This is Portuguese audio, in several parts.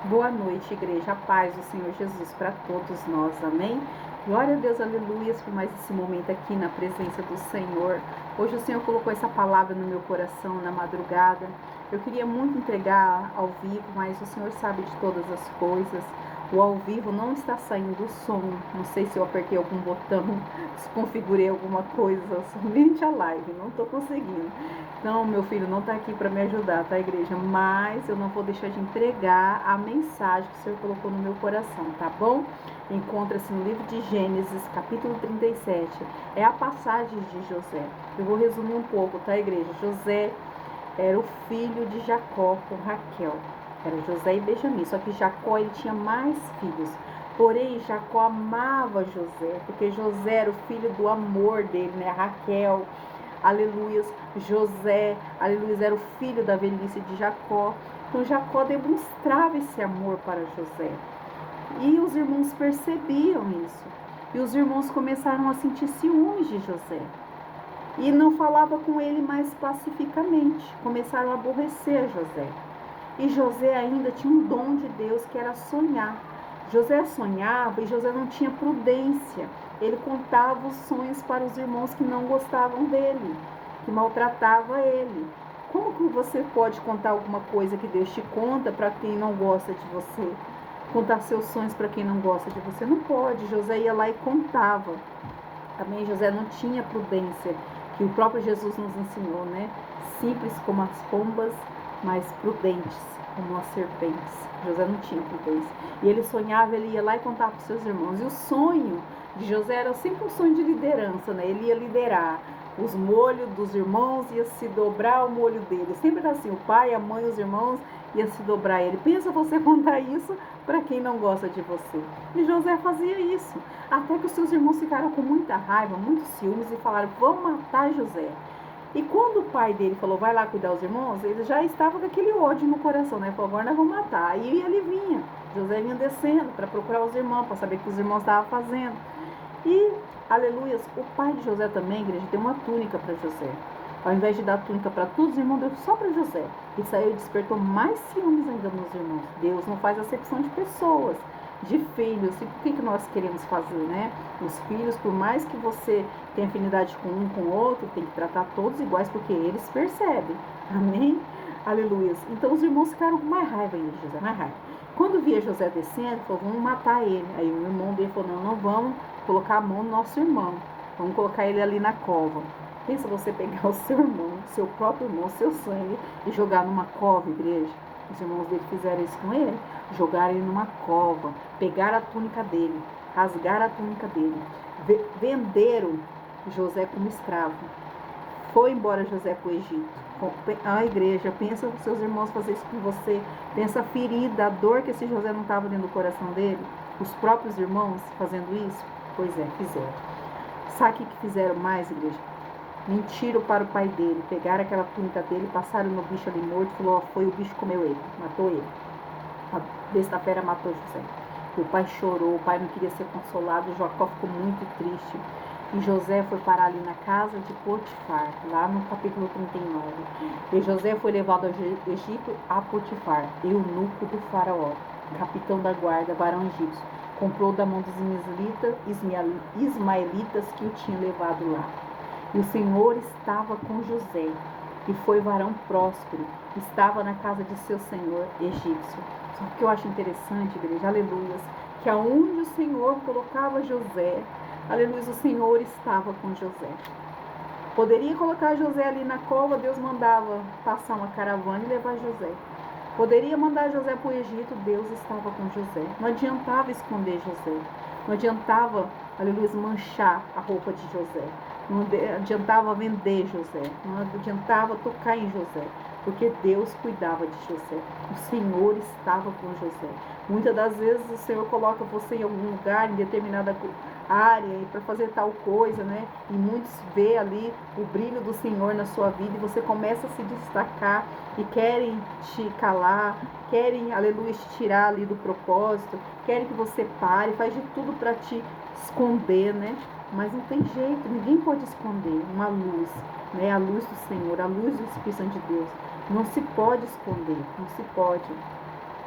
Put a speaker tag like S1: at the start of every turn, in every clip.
S1: Boa noite, igreja. A paz do Senhor Jesus para todos nós. Amém? Glória a Deus, aleluia, por mais esse momento aqui na presença do Senhor. Hoje o Senhor colocou essa palavra no meu coração na madrugada. Eu queria muito entregar ao vivo, mas o Senhor sabe de todas as coisas. O ao vivo não está saindo o som. Não sei se eu apertei algum botão, desconfigurei alguma coisa, somente a live, não estou conseguindo. Então, meu filho não está aqui para me ajudar, tá, igreja? Mas eu não vou deixar de entregar a mensagem que o Senhor colocou no meu coração, tá bom? Encontra-se no livro de Gênesis, capítulo 37. É a passagem de José. Eu vou resumir um pouco, tá, igreja? José era o filho de Jacó com Raquel. Era José e Benjamim, só que Jacó ele tinha mais filhos. Porém, Jacó amava José, porque José era o filho do amor dele, né? Raquel, aleluias, José, aleluias, era o filho da velhice de Jacó. Então, Jacó demonstrava esse amor para José. E os irmãos percebiam isso. E os irmãos começaram a sentir ciúmes de José. E não falava com ele mais pacificamente. Começaram a aborrecer José. E José ainda tinha um dom de Deus que era sonhar. José sonhava e José não tinha prudência. Ele contava os sonhos para os irmãos que não gostavam dele, que maltratavam ele. Como que você pode contar alguma coisa que Deus te conta para quem não gosta de você? Contar seus sonhos para quem não gosta de você? Não pode. José ia lá e contava. Também José não tinha prudência, que o próprio Jesus nos ensinou, né? Simples como as pombas, mas prudentes como as serpentes. José não tinha prudência. E ele sonhava, ele ia lá e contava para os seus irmãos. E o sonho de José era sempre um sonho de liderança, né? Ele ia liderar. Os molhos dos irmãos ia se dobrar o molho dele. Sempre era assim, o pai, a mãe, os irmãos ia se dobrar ele. Pensa você contar isso para quem não gosta de você. E José fazia isso. Até que os seus irmãos ficaram com muita raiva, muitos ciúmes e falaram, vamos matar José. E quando o pai dele falou, vai lá cuidar dos irmãos, ele já estava com aquele ódio no coração, né? Falou, agora nós vamos matar. Aí ele vinha, José vinha descendo para procurar os irmãos, para saber o que os irmãos estavam fazendo. E, aleluias, o pai de José também, igreja, deu uma túnica para José. Ao invés de dar túnica para todos os irmãos, deu só para José. Isso aí despertou mais ciúmes ainda nos irmãos. Deus não faz acepção de pessoas, de filhos. E por que nós queremos fazer, né? Os filhos, por mais que você tenha afinidade com um, com o outro, tem que tratar todos iguais, porque eles percebem. Amém? Aleluia. Então os irmãos ficaram com mais raiva ainda de José, mais raiva. Quando via José descendo, falou, vamos matar ele. Aí o irmão dele falou, não vamos colocar a mão no nosso irmão. Vamos colocar ele ali na cova. Pensa você pegar o seu irmão, seu próprio irmão, seu sangue, e jogar numa cova, igreja. Os irmãos dele fizeram isso com ele. Jogaram ele numa cova, pegaram a túnica dele, rasgaram a túnica dele, venderam José como escravo. Foi embora José para o Egito. A igreja, pensa os seus irmãos fazer isso com você. Pensa a ferida, a dor que esse José não estava dentro do coração dele. Os próprios irmãos fazendo isso? Pois é, fizeram. Sabe o que fizeram mais, igreja? Mentiram para o pai dele, pegaram aquela túnica dele, passaram no bicho ali morto e falou, foi o bicho que comeu ele, matou ele. A besta fera matou José. O pai chorou, o pai não queria ser consolado, Jacó ficou muito triste. E José foi parar ali na casa de Potifar, lá no capítulo 39. E José foi levado ao Egito a Potifar, eunuco do faraó, capitão da guarda, varão egípcio. Comprou da mão dos ismaelitas que o tinham levado lá. E o Senhor estava com José, e foi varão próspero, estava na casa de seu senhor egípcio. Só que eu acho interessante, igreja, aleluias, que aonde o Senhor colocava José, aleluia, o Senhor estava com José. Poderia colocar José ali na cova, Deus mandava passar uma caravana e levar José. Poderia mandar José para o Egito, Deus estava com José. Não adiantava esconder José. Não adiantava, aleluia, manchar a roupa de José. Não adiantava vender José. Não adiantava tocar em José. Porque Deus cuidava de José. O Senhor estava com José. Muitas das vezes o Senhor coloca você em algum lugar, em determinada área, para fazer tal coisa, né? E muitos vê ali o brilho do Senhor na sua vida e você começa a se destacar e querem te calar, querem, aleluia, te tirar ali do propósito, querem que você pare, faz de tudo para te esconder, né? Mas não tem jeito, ninguém pode esconder uma luz, né? A luz do Senhor, a luz do Espírito Santo de Deus. Não se pode esconder, não se pode.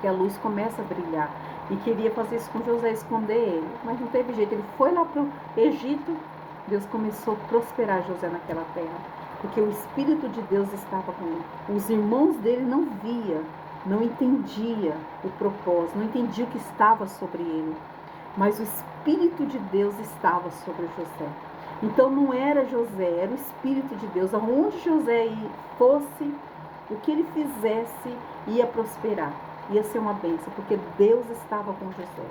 S1: porque a luz começa a brilhar. E queria fazer isso com José, esconder ele. Mas não teve jeito, ele foi lá para o Egito, Deus começou a prosperar José naquela terra, porque o Espírito de Deus estava com ele. Os irmãos dele não via, não entendia o propósito, não entendia o que estava sobre ele. Mas o Espírito de Deus estava sobre José. Então não era José, era o Espírito de Deus. Aonde José fosse, o que ele fizesse, ia prosperar. Ia ser uma bênção, porque Deus estava com José.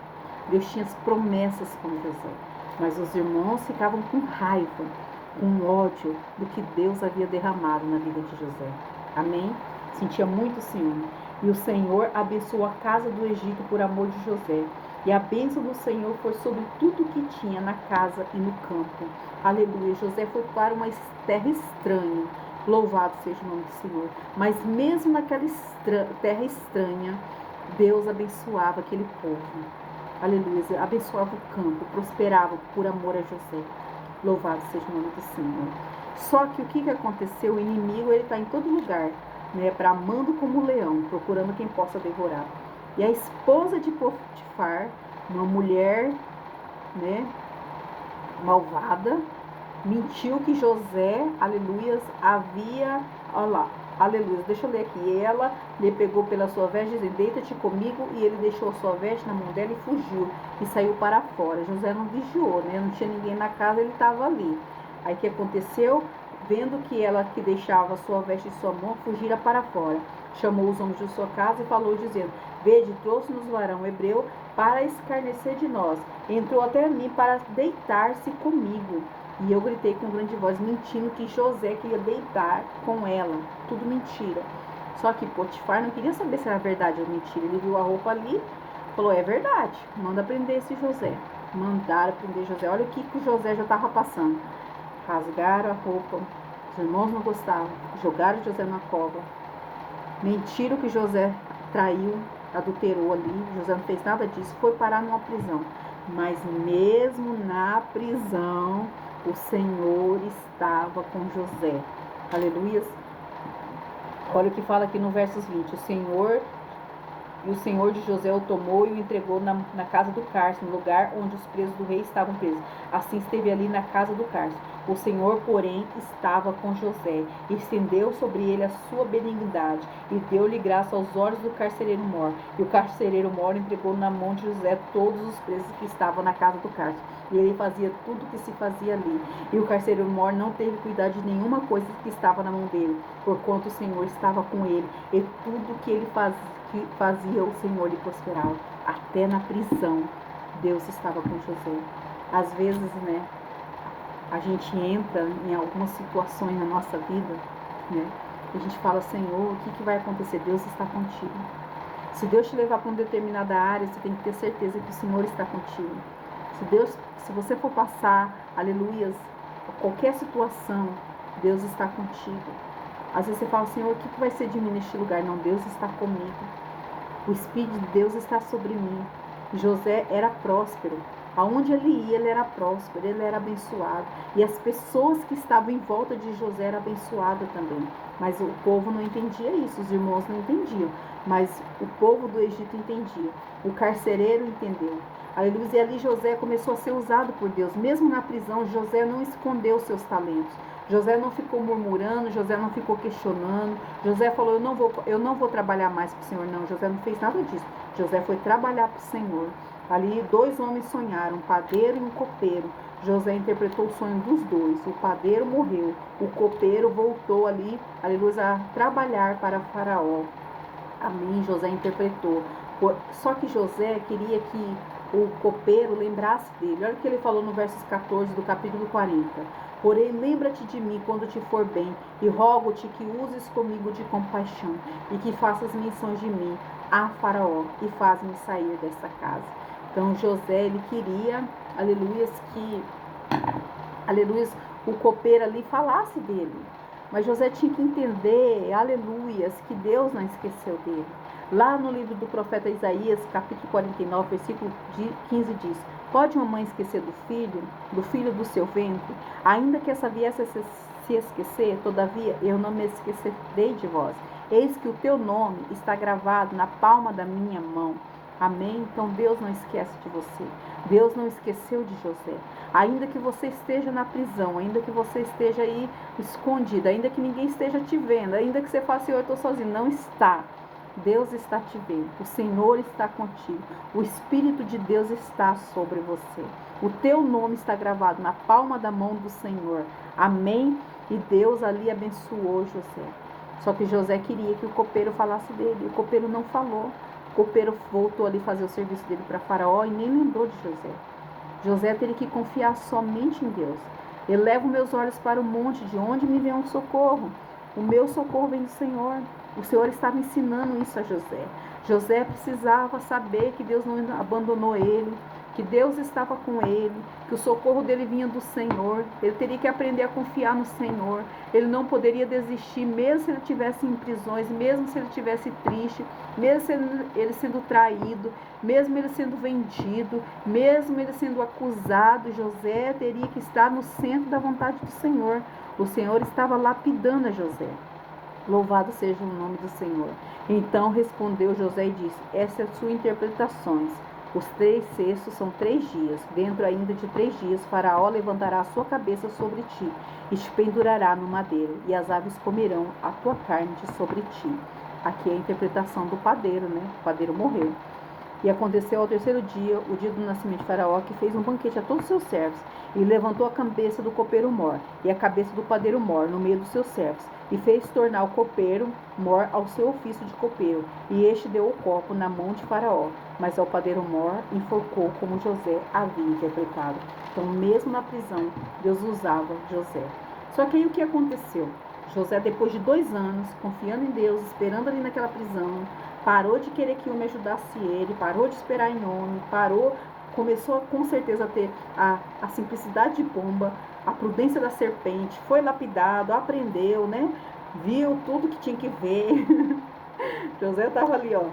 S1: Deus tinha as promessas com José. Mas os irmãos ficavam com raiva, com ódio do que Deus havia derramado na vida de José. Amém? Sentia muito ciúme. E o Senhor abençoou a casa do Egito por amor de José. E a bênção do Senhor foi sobre tudo que tinha na casa e no campo. Aleluia. José foi para uma terra estranha. Louvado seja o nome do Senhor. Mas mesmo naquela terra estranha, Deus abençoava aquele povo. Aleluia. Abençoava o campo, prosperava por amor a José. Louvado seja o nome do Senhor. Só que o que aconteceu? O inimigo está em todo lugar, né, bramando como um leão, procurando quem possa devorar. E a esposa de Potifar, uma mulher, né, malvada, mentiu que José, aleluia, havia, olha lá, aleluia, deixa eu ler aqui. E ela lhe pegou pela sua veste, dizendo: deita-te comigo. E ele deixou a sua veste na mão dela e fugiu, e saiu para fora. José não vigiou, né? Não tinha ninguém na casa, ele estava ali. Aí o que aconteceu? Vendo que ela que deixava a sua veste em sua mão, fugira para fora. Chamou os homens de sua casa e falou, dizendo: vede, trouxe-nos varão hebreu para escarnecer de nós. Entrou até mim para deitar-se comigo. E eu gritei com grande voz, mentindo que José queria deitar com ela. Tudo mentira. Só que Potifar não queria saber se era verdade ou mentira. Ele viu a roupa ali, falou: é verdade, manda prender esse José. Mandaram prender José. Olha o que o José já estava passando. Rasgaram a roupa, os irmãos não gostavam, jogaram José na cova. Mentiram que José traiu, adulterou ali. José não fez nada disso, foi parar numa prisão. Mas mesmo na prisão, o Senhor estava com José. Aleluia. Olha o que fala aqui no versos 20. O Senhor de José o tomou e o entregou na casa do cárcere, no lugar onde os presos do rei estavam presos. Assim esteve ali na casa do cárcere. O Senhor, porém, estava com José, e estendeu sobre ele a sua benignidade, e deu-lhe graça aos olhos do carcereiro mor. E o carcereiro mor entregou na mão de José todos os presos que estavam na casa do cárcere. E ele fazia tudo o que se fazia ali. E o carcereiro mor não teve cuidado de nenhuma coisa que estava na mão dele, porquanto o Senhor estava com ele, e tudo que ele fazia o Senhor lhe prosperava. Até na prisão, Deus estava com José. Às vezes, né, a gente entra em algumas situações na nossa vida, né, e a gente fala: Senhor, o que vai acontecer? Deus está contigo. Se Deus te levar para uma determinada área, você tem que ter certeza que o Senhor está contigo. Se você for passar, aleluias, qualquer situação, Deus está contigo. Às vezes você fala: Senhor, o que vai ser de mim neste lugar? Não, Deus está comigo. O Espírito de Deus está sobre mim. José era próspero. Aonde ele ia, ele era próspero, ele era abençoado. E as pessoas que estavam em volta de José eram abençoadas também. Mas o povo não entendia isso, os irmãos não entendiam. Mas o povo do Egito entendia. O carcereiro entendeu. Aleluia. E ali José começou a ser usado por Deus. Mesmo na prisão, José não escondeu seus talentos. José não ficou murmurando, José não ficou questionando. José falou: eu não vou trabalhar mais para o Senhor. Não, José não fez nada disso. José foi trabalhar para o Senhor. Ali 2 homens sonharam, um padeiro e um copeiro. José interpretou o sonho dos 2. O padeiro morreu. O copeiro voltou ali, aleluia, a trabalhar para Faraó. Amém. José interpretou. Só que José queria que o copeiro lembrasse dele. Olha o que ele falou no versos 14 do capítulo 40. Porém, lembra-te de mim quando te for bem, e rogo-te que uses comigo de compaixão, e que faças menções de mim a Faraó, e faz-me sair dessa casa. Então, José, ele queria, aleluias, o copeiro ali falasse dele. Mas José tinha que entender, aleluias, que Deus não esqueceu dele. Lá no livro do profeta Isaías, capítulo 49, versículo 15 diz: pode uma mãe esquecer do filho do seu ventre? Ainda que essa viesse a se esquecer, todavia eu não me esquecerei de vós. Eis que o teu nome está gravado na palma da minha mão. Amém? Então Deus não esquece de você. Deus não esqueceu de José. Ainda que você esteja na prisão, ainda que você esteja aí escondido, ainda que ninguém esteja te vendo, ainda que você faça assim, eu estou sozinho, não está. Deus está te vendo, o Senhor está contigo, o Espírito de Deus está sobre você. O teu nome está gravado na palma da mão do Senhor. Amém? E Deus ali abençoou José. Só que José queria que o copeiro falasse dele, o copeiro não falou. O copeiro voltou ali fazer o serviço dele para Faraó e nem lembrou de José. José teria que confiar somente em Deus. Elevo meus olhos para o monte, de onde me vem um socorro. O meu socorro vem do Senhor. O Senhor estava ensinando isso a José. José precisava saber que Deus não abandonou ele, que Deus estava com ele, que o socorro dele vinha do Senhor. Ele teria que aprender a confiar no Senhor. Ele não poderia desistir, mesmo se ele estivesse em prisões, mesmo se ele estivesse triste, mesmo ele sendo traído, mesmo ele sendo vendido, mesmo ele sendo acusado. José teria que estar no centro da vontade do Senhor. O Senhor estava lapidando a José. Louvado seja o nome do Senhor. Então respondeu José e disse: essas são interpretações. Os 3 cestos são 3 dias. Dentro ainda de 3 dias, Faraó levantará a sua cabeça sobre ti e te pendurará no madeiro, e as aves comerão a tua carne de sobre ti. Aqui é a interpretação do padeiro, né? O padeiro morreu. E aconteceu ao 3º dia, o dia do nascimento de Faraó, que fez um banquete a todos os seus servos, e levantou a cabeça do copeiro mor, e a cabeça do padeiro mor, no meio dos seus servos, e fez tornar o copeiro mor ao seu ofício de copeiro, e este deu o copo na mão de Faraó, mas ao padeiro mor enforcou como José havia interpretado. Então, mesmo na prisão, Deus usava José. Só que aí o que aconteceu? José, depois de 2 anos, confiando em Deus, esperando ali naquela prisão, parou de querer que o homem ajudasse ele, parou de esperar em homem, começou com certeza a ter a simplicidade de pomba, a prudência da serpente, foi lapidado, aprendeu, né? Viu tudo que tinha que ver. José estava ali, ó,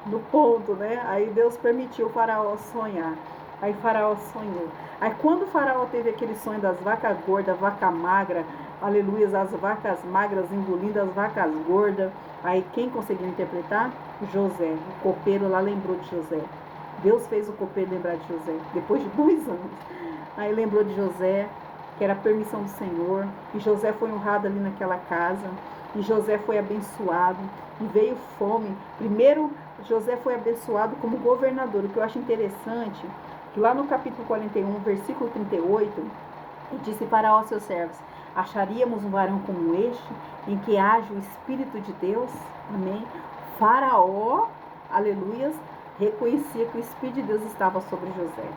S1: no ponto, né? Aí Deus permitiu o Faraó sonhar. Aí Faraó sonhou. Aí quando o Faraó teve aquele sonho das vacas gordas, vaca magra, aleluia, as vacas magras engolindo as vacas gordas, aí quem conseguiu interpretar? José. O copeiro lá lembrou de José. Deus fez o copeiro lembrar de José, depois de 2 anos. Aí lembrou de José, que era a permissão do Senhor, e José foi honrado ali naquela casa, e José foi abençoado, e veio fome. Primeiro, José foi abençoado como governador. O que eu acho interessante, que lá no capítulo 41, versículo 38, e disse Faraó aos seus servos: acharíamos um varão como este, em que haja o Espírito de Deus? Amém? Faraó, aleluias, reconhecia que o Espírito de Deus estava sobre José.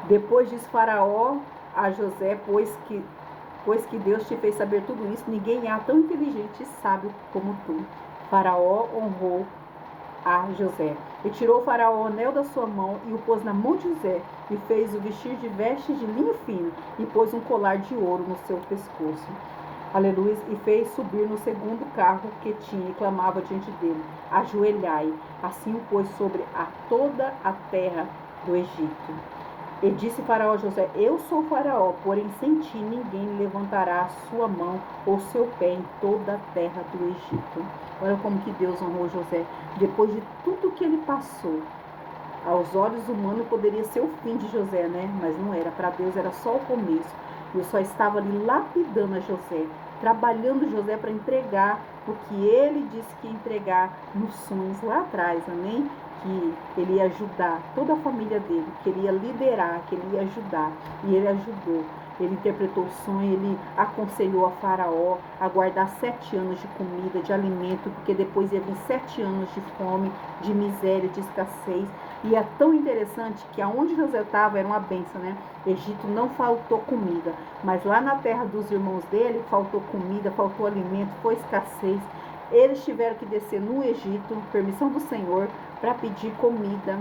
S1: Depois disse Faraó a José: pois que Deus te fez saber tudo isso, ninguém há tão inteligente e sábio como tu. Faraó honrou a José. E tirou o Faraó o anel da sua mão e o pôs na mão de José, e fez-o vestir de vestes de linho fino, e pôs um colar de ouro no seu pescoço. Aleluia. E fez subir no segundo carro que tinha, e clamava diante dele: ajoelhai. Assim o pôs sobre toda a terra do Egito. E disse Faraó a José: eu sou Faraó, porém sem ti ninguém levantará a sua mão ou seu pé em toda a terra do Egito. Olha como que Deus honrou José. Depois de tudo que ele passou, aos olhos humanos poderia ser o fim de José, né? Mas não era. Para Deus era só o começo. Deus só estava ali lapidando a José, trabalhando José para entregar o que ele disse que ia entregar nos sonhos lá atrás, amém? Que ele ia ajudar toda a família dele, que ele ia liderar, que ele ia ajudar. E ele ajudou. Ele interpretou o sonho, ele aconselhou a Faraó a guardar 7 anos de comida, de alimento, porque depois ia vir 7 anos de fome, de miséria, de escassez. E é tão interessante que aonde José estava era uma bênção, né? Egito não faltou comida, mas lá na terra dos irmãos dele faltou comida, faltou alimento, foi escassez. Eles tiveram que descer no Egito, permissão do Senhor, para pedir comida,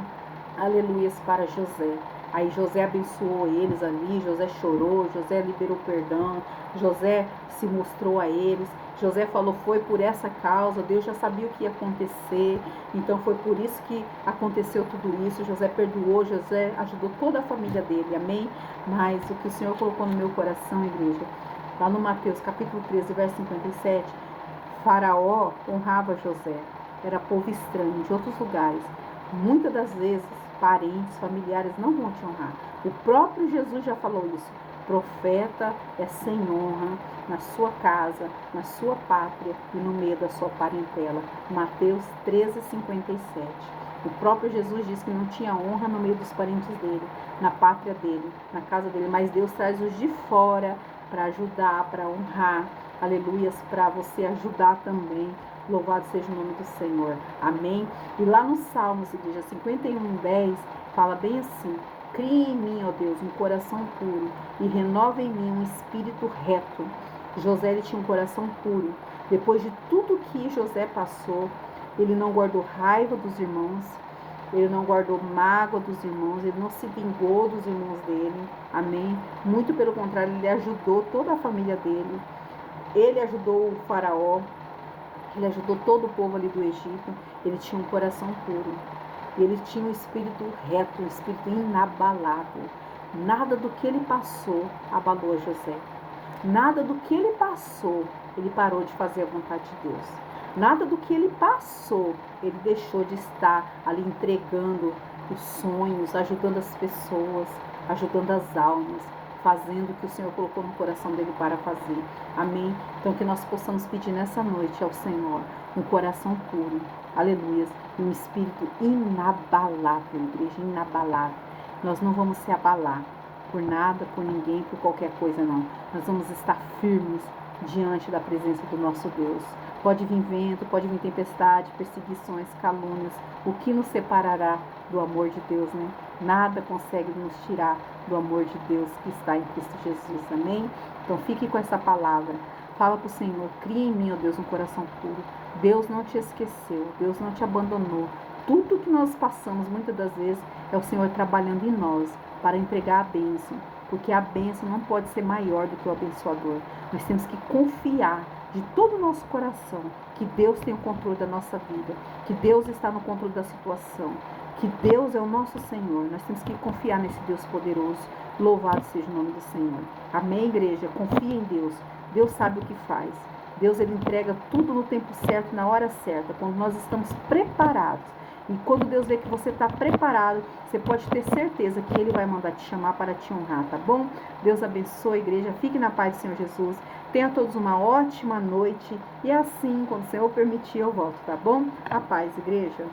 S1: aleluias, para José. Aí José abençoou eles ali, José chorou, José liberou perdão, José se mostrou a eles. José falou: foi por essa causa, Deus já sabia o que ia acontecer, então foi por isso que aconteceu tudo isso. José perdoou, José ajudou toda a família dele, amém? Mas o que o Senhor colocou no meu coração, igreja, lá no Mateus capítulo 13, verso 57, Faraó honrava José. Era povo estranho de outros lugares. Muitas das vezes, parentes, familiares não vão te honrar. O próprio Jesus já falou isso. Profeta é sem honra na sua casa, na sua pátria e no meio da sua parentela. Mateus 13:57. O próprio Jesus disse que não tinha honra no meio dos parentes dele, na pátria dele, na casa dele. Mas Deus traz os de fora para ajudar, para honrar. Aleluias, para você ajudar também. Louvado seja o nome do Senhor. Amém? E lá no Salmos, igreja 51:10, fala bem assim: crie em mim, ó Deus, um coração puro e renova em mim um espírito reto. José, ele tinha um coração puro. Depois de tudo que José passou, ele não guardou raiva dos irmãos, ele não guardou mágoa dos irmãos, ele não se vingou dos irmãos dele. Amém? Muito pelo contrário, ele ajudou toda a família dele. Ele ajudou o faraó, ele ajudou todo o povo ali do Egito. Ele tinha um coração puro. E ele tinha um espírito reto, um espírito inabalável. Nada do que ele passou abalou José. Nada do que ele passou, ele parou de fazer a vontade de Deus. Nada do que ele passou, ele deixou de estar ali entregando os sonhos, ajudando as pessoas, ajudando as almas, fazendo o que o Senhor colocou no coração dele para fazer. Amém? Então que nós possamos pedir nessa noite ao Senhor um coração puro, aleluia, e um espírito inabalável, igreja, inabalável. Nós não vamos se abalar por nada, por ninguém, por qualquer coisa, não. Nós vamos estar firmes diante da presença do nosso Deus. Pode vir vento, pode vir tempestade, perseguições, calúnias. O que nos separará do amor de Deus, né? Nada consegue nos tirar do amor de Deus que está em Cristo Jesus, amém? Então fique com essa palavra. Fala para o Senhor, cria em mim, ó Deus, um coração puro. Deus não te esqueceu, Deus não te abandonou. Tudo que nós passamos, muitas das vezes, é o Senhor trabalhando em nós para entregar a bênção, porque a bênção não pode ser maior do que o abençoador. Nós temos que confiar de todo o nosso coração que Deus tem o controle da nossa vida, que Deus está no controle da situação, que Deus é o nosso Senhor. Nós temos que confiar nesse Deus poderoso. Louvado seja o nome do Senhor. Amém, igreja? Confia em Deus. Deus sabe o que faz. Deus, ele entrega tudo no tempo certo, na hora certa, quando nós estamos preparados. E quando Deus vê que você está preparado, você pode ter certeza que Ele vai mandar te chamar para te honrar, tá bom? Deus abençoe, igreja. Fique na paz do Senhor Jesus. Tenha todos uma ótima noite. E assim, quando o Senhor permitir, eu volto, tá bom? A paz, igreja.